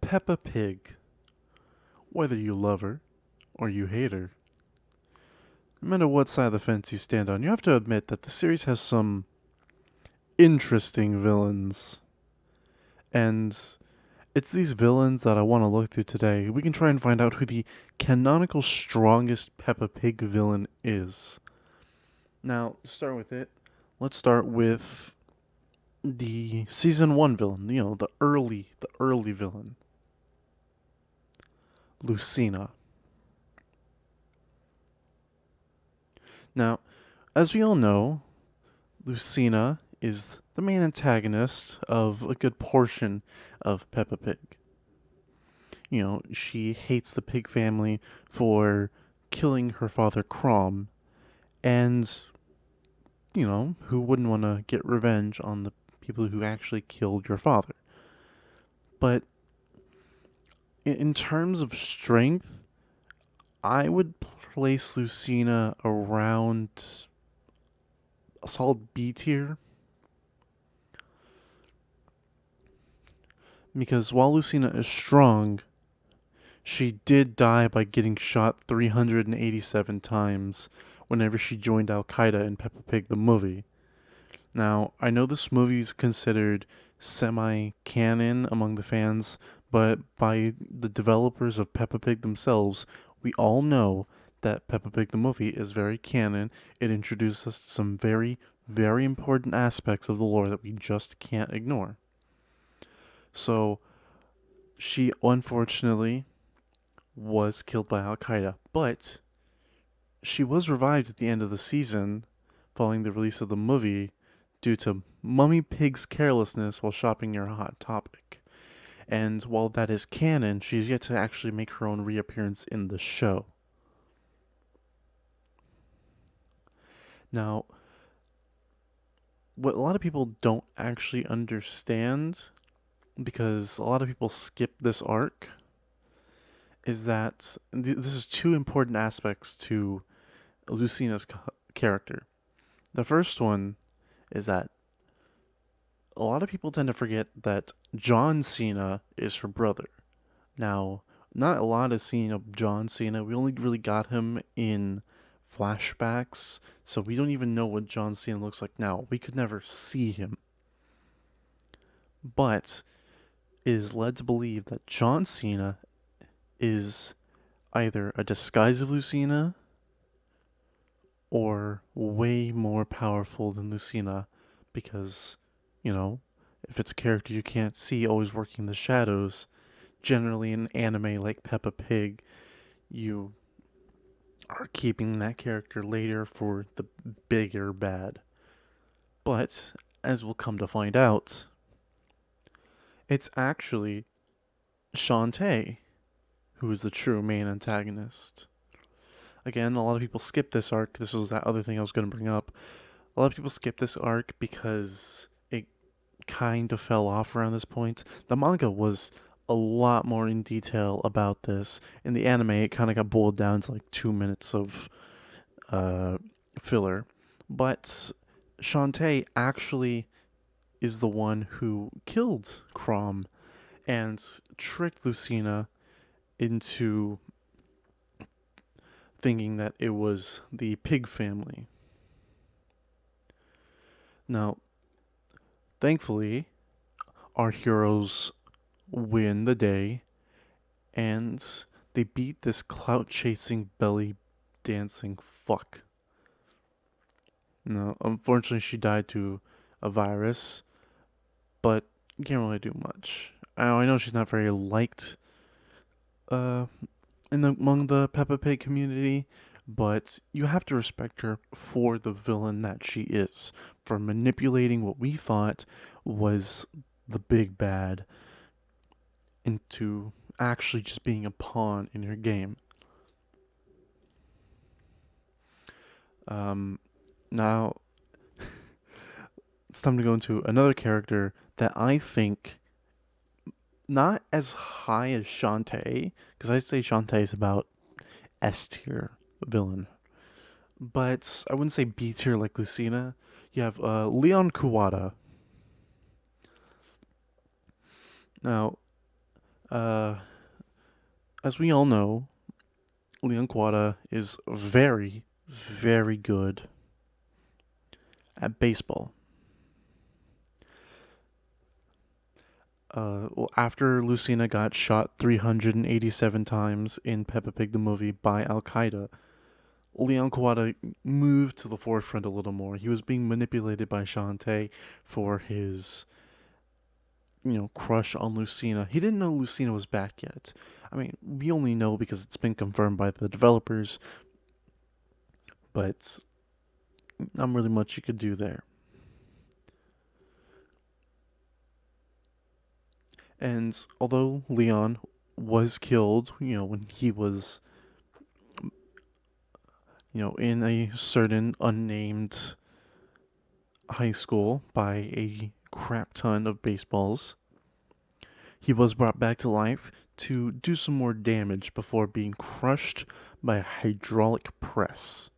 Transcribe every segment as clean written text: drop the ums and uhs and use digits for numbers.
Peppa Pig. Whether you love her or you hate her, no matter what side of the fence you stand on, you have to admit that the series has some interesting villains. And it's these villains that I want to look through today. We can try and find out who the canonical strongest Peppa Pig villain is. Now, to start with it, let's start with the season 1 villain, the early villain, Lucina. Now, as we all know, Lucina is the main antagonist of a good portion of Peppa Pig. She hates the pig family for killing her father Crom, and, who wouldn't want to get revenge on the people who actually killed your father? But in terms of strength, I would place Lucina around a solid B tier. Because while Lucina is strong, she did die by getting shot 387 times whenever she joined Al Qaeda in Peppa Pig the movie. Now, I know this movie is considered semi canon among the fans, but by the developers of Peppa Pig themselves, we all know that Peppa Pig the movie is very canon. It introduces us to some very, very important aspects of the lore that we just can't ignore. So, she unfortunately was killed by Al Qaeda, but she was revived at the end of the season following the release of the movie due to Mummy Pig's carelessness while shopping near a Hot Topic. And while that is canon, she's yet to actually make her own reappearance in the show. Now, what a lot of people don't actually understand, because a lot of people skip this arc, is that this is two important aspects to Lucina's character. The first one is that a lot of people tend to forget that John Cena is her brother. Now, not a lot is seen of John Cena. We only really got him in flashbacks, so we don't even know what John Cena looks like now. We could never see him. But it is led to believe that John Cena is either a disguise of Lucina or way more powerful than Lucina, because, if it's a character you can't see always working the shadows, generally in anime like Peppa Pig, you are keeping that character later for the bigger bad. But, as we'll come to find out, it's actually Shantae who is the true main antagonist. Again, a lot of people skip this arc. This was that other thing I was going to bring up. A lot of people skip this arc because it kind of fell off around this point. The manga was a lot more in detail about this. In the anime, it kind of got boiled down to like 2 minutes of filler. But Shantae actually is the one who killed Crom and tricked Lucina into thinking that it was the pig family. Now, thankfully, our heroes win the day and they beat this clout chasing, belly dancing fuck. Now, unfortunately, she died to a virus, but you can't really do much. I know she's not very liked uh, among the Peppa Pig community, but you have to respect her for the villain that she is, for manipulating what we thought was the big bad into actually just being a pawn in your game. Now, it's time to go into another character that I think not as high as Shantae, because I say Shantae is about S tier villain, but I wouldn't say B tier like Lucina. You have Leon Kuwata. Now, Uh, as we all know, Leon Quada is very, very good at baseball. Well, after Lucina got shot 387 times in Peppa Pig the movie by Al Qaeda, Leon Quada moved to the forefront a little more. He was being manipulated by Shantae for his, crush on Lucina. He didn't know Lucina was back yet. I mean, we only know because it's been confirmed by the developers, but not really much you could do there. And although Leon was killed, when he was, in a certain unnamed high school by a crap ton of baseballs, he was brought back to life to do some more damage before being crushed by a hydraulic press.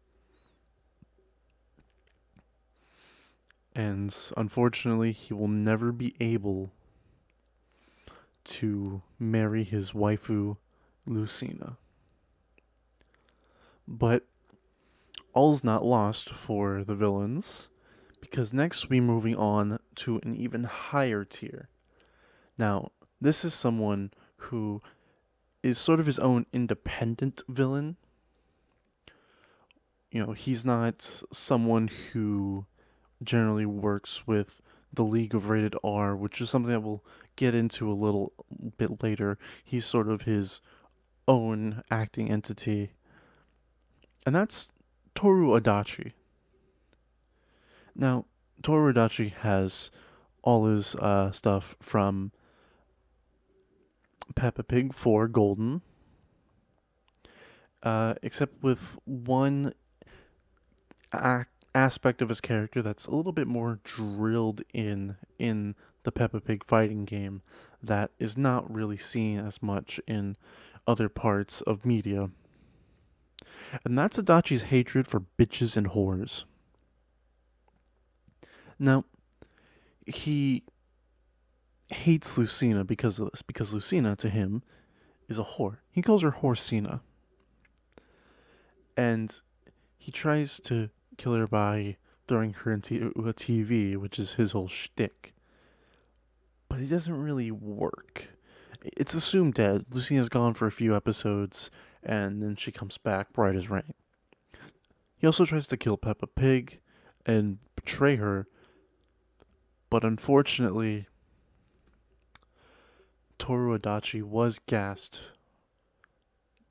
And unfortunately, he will never be able to marry his waifu, Lucina. But all's not lost for the villains, because next we're moving on to an even higher tier. Now, this is someone who is sort of his own independent villain. He's not someone who generally works with the League of Rated R, which is something that we'll get into a little bit later. He's sort of his own acting entity, and that's Toru Adachi. Now, Toru Adachi has all his stuff from Peppa Pig 4 Golden, except with one aspect of his character that's a little bit more drilled in the Peppa Pig fighting game that is not really seen as much in other parts of media. And that's Adachi's hatred for bitches and whores. Now, he hates Lucina because of this, because Lucina, to him, is a whore. He calls her Horsina. And he tries to kill her by throwing her into a TV, which is his whole shtick. But it doesn't really work. It's assumed dead. Lucina's gone for a few episodes, and then she comes back bright as rain. He also tries to kill Peppa Pig and betray her, but unfortunately, Toru Adachi was gassed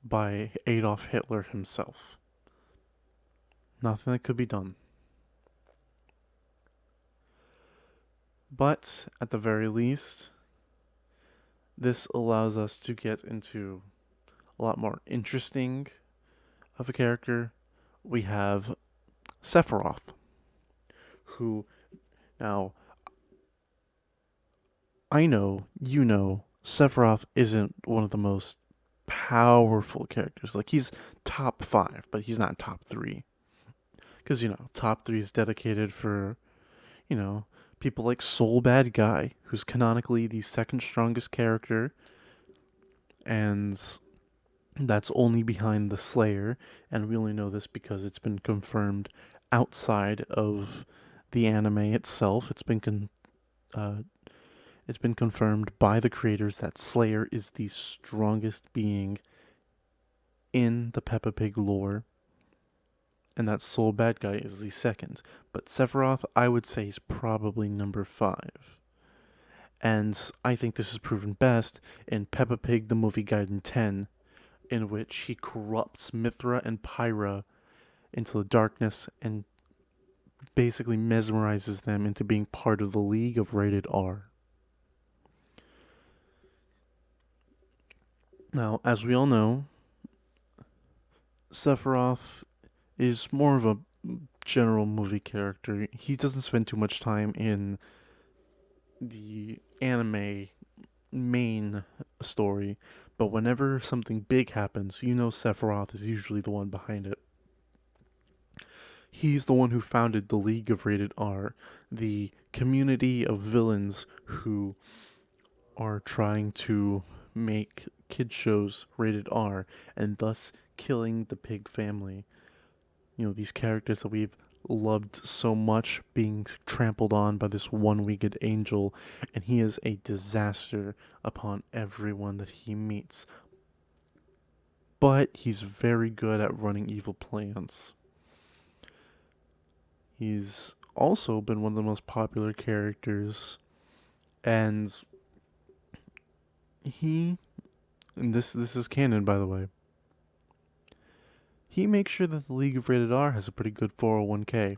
by Adolf Hitler himself. Nothing that could be done. But, at the very least, this allows us to get into a lot more interesting of a character. We have Sephiroth, who, now, I know, Sephiroth isn't one of the most powerful characters. Like, he's top 5, but he's not top 3. Because, top 3 is dedicated for, people like Soul Bad Guy, who's canonically the second strongest character, and that's only behind the Slayer, and we only know this because it's been confirmed outside of the anime itself. It's been confirmed by the creators that Slayer is the strongest being in the Peppa Pig lore, and that Soul Bad Guy is the second. But Sephiroth, I would say, is probably number 5. And I think this is proven best in Peppa Pig the Movie Guide in 10, in which he corrupts Mithra and Pyra into the darkness and basically mesmerizes them into being part of the League of Rated R. Now, as we all know, Sephiroth is more of a general movie character. He doesn't spend too much time in the anime main story, but whenever something big happens, Sephiroth is usually the one behind it. He's the one who founded the League of Rated R, the community of villains who are trying to make kid shows rated R and thus killing the pig family. These characters that we've loved so much being trampled on by this one winged angel, and he is a disaster upon everyone that he meets. But he's very good at running evil plans. He's also been one of the most popular characters, and this is canon, by the way. He makes sure that the League of Rated R has a pretty good 401k.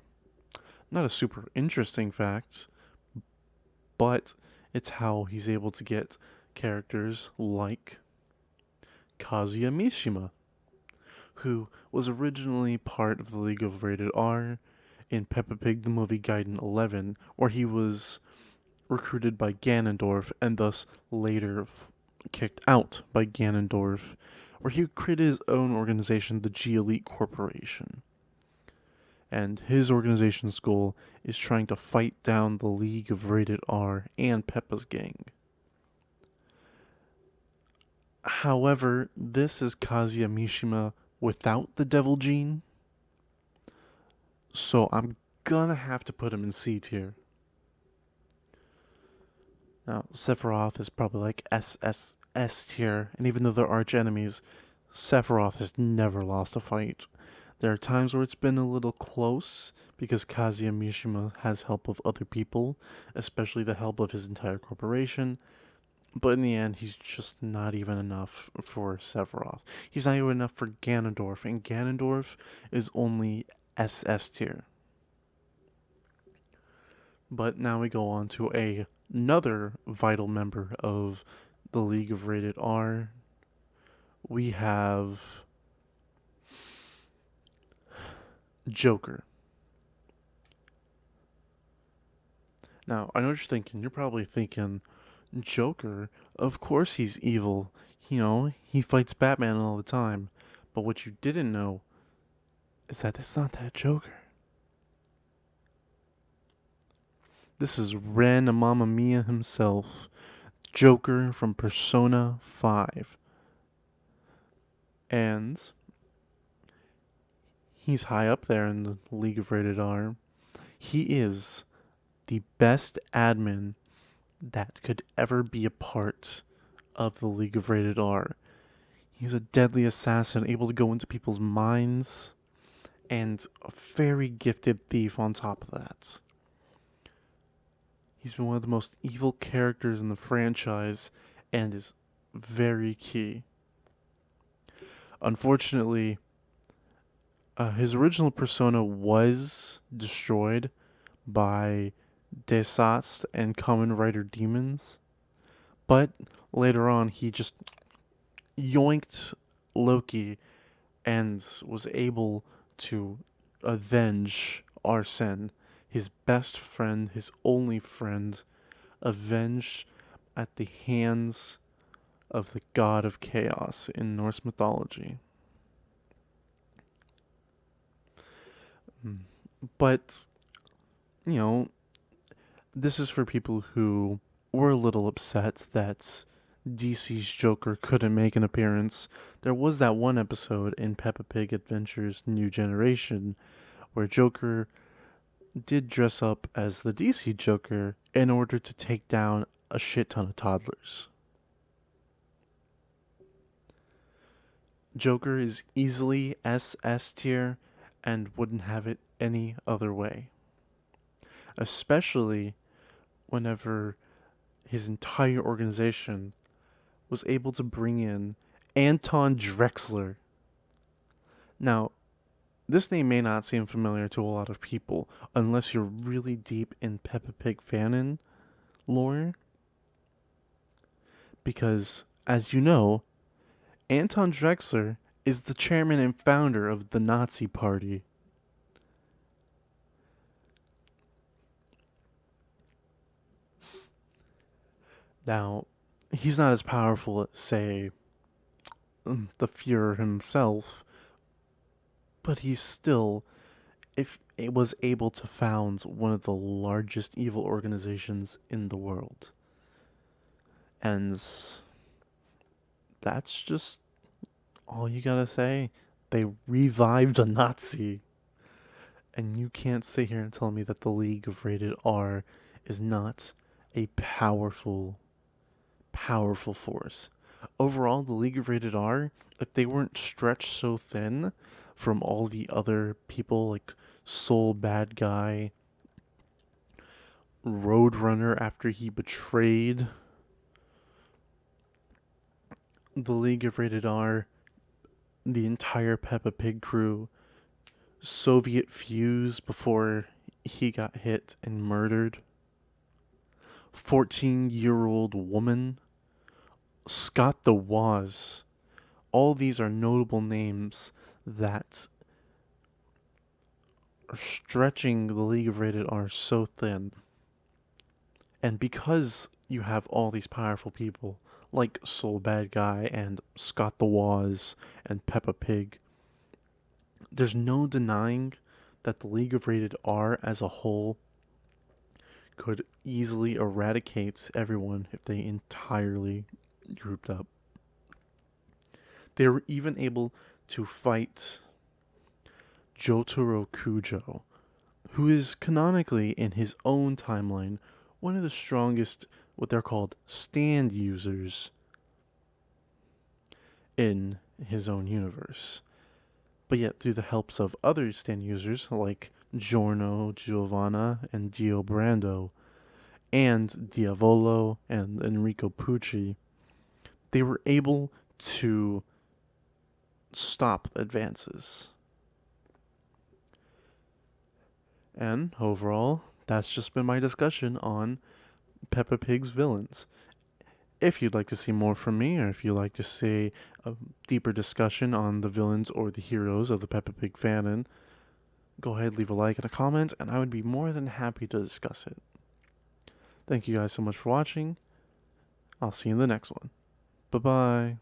Not a super interesting fact, but it's how he's able to get characters like Kazuya Mishima, who was originally part of the League of Rated R in Peppa Pig the Movie Gaiden 11, where he was recruited by Ganondorf and thus later kicked out by Ganondorf, where he created his own organization, the G Elite Corporation. And his organization's goal is trying to fight down the League of Rated R and Peppa's gang. However, this is Kazuya Mishima without the devil gene, so I'm gonna have to put him in C tier. Now, Sephiroth is probably like S tier, and even though they're arch enemies, Sephiroth has never lost a fight. There are times where it's been a little close because Kazuya Mishima has help of other people, especially the help of his entire corporation. But in the end, he's just not even enough for Sephiroth. He's not even enough for Ganondorf, and Ganondorf is only SS tier. But now we go on to another vital member of the League of Rated R. We have Joker. Now, I know what you're thinking. You're probably thinking, Joker, of course he's evil. He fights Batman all the time. But what you didn't know is that it's not that Joker. This is Ren Mamma Mia himself, Joker from Persona 5. And he's high up there in the League of Rated R. He is the best admin that could ever be a part of the League of Rated R. He's a deadly assassin, able to go into people's minds, and a very gifted thief on top of that. He's been one of the most evil characters in the franchise and is very key. Unfortunately, his original persona was destroyed by Desast and Kamen Rider demons, but later on he just yoinked Loki and was able to avenge Arsene, his best friend, his only friend, avenged at the hands of the god of chaos in Norse mythology. But, you know, this is for people who were a little upset that DC's Joker couldn't make an appearance. There was that one episode in Peppa Pig Adventures New Generation where Joker did dress up as the DC Joker in order to take down a shit ton of toddlers. Joker is easily SS tier and wouldn't have it any other way. Especially whenever his entire organization was able to bring in Anton Drexler. Now, this name may not seem familiar to a lot of people unless you're really deep in Peppa Pig fanon lore. Because, as you know, Anton Drexler is the chairman and founder of the Nazi Party. Now, he's not as powerful as, say, the Fuhrer himself, but he's still, if it was able to found one of the largest evil organizations in the world. And that's just all you gotta say. They revived a Nazi. And you can't sit here and tell me that the League of Rated R is not a powerful force. Overall, the League of Rated R, if they weren't stretched so thin from all the other people like Soul Bad Guy, Roadrunner after he betrayed the League of Rated R, the entire Peppa Pig crew, Soviet Fuse before he got hit and murdered, 14-year-old woman, Scott the Woz. All these are notable names that are stretching the League of Rated R so thin. And because you have all these powerful people like Soul Bad Guy and Scott the Woz and Peppa Pig, there's no denying that the League of Rated R as a whole could easily eradicate everyone if they entirely grouped up. They were even able to fight Jotaro Kujo, who is canonically in his own timeline one of the strongest, what they're called, stand users in his own universe. But yet, through the helps of other stand users like Giorno, Giovanna, and Dio Brando, and Diavolo and Enrico Pucci, they were able to stop advances. And overall, that's just been my discussion on Peppa Pig's villains. If you'd like to see more from me, or if you'd like to see a deeper discussion on the villains or the heroes of the Peppa Pig fanon, go ahead, leave a like and a comment, and I would be more than happy to discuss it. Thank you guys so much for watching. I'll see you in the next one. Bye-bye.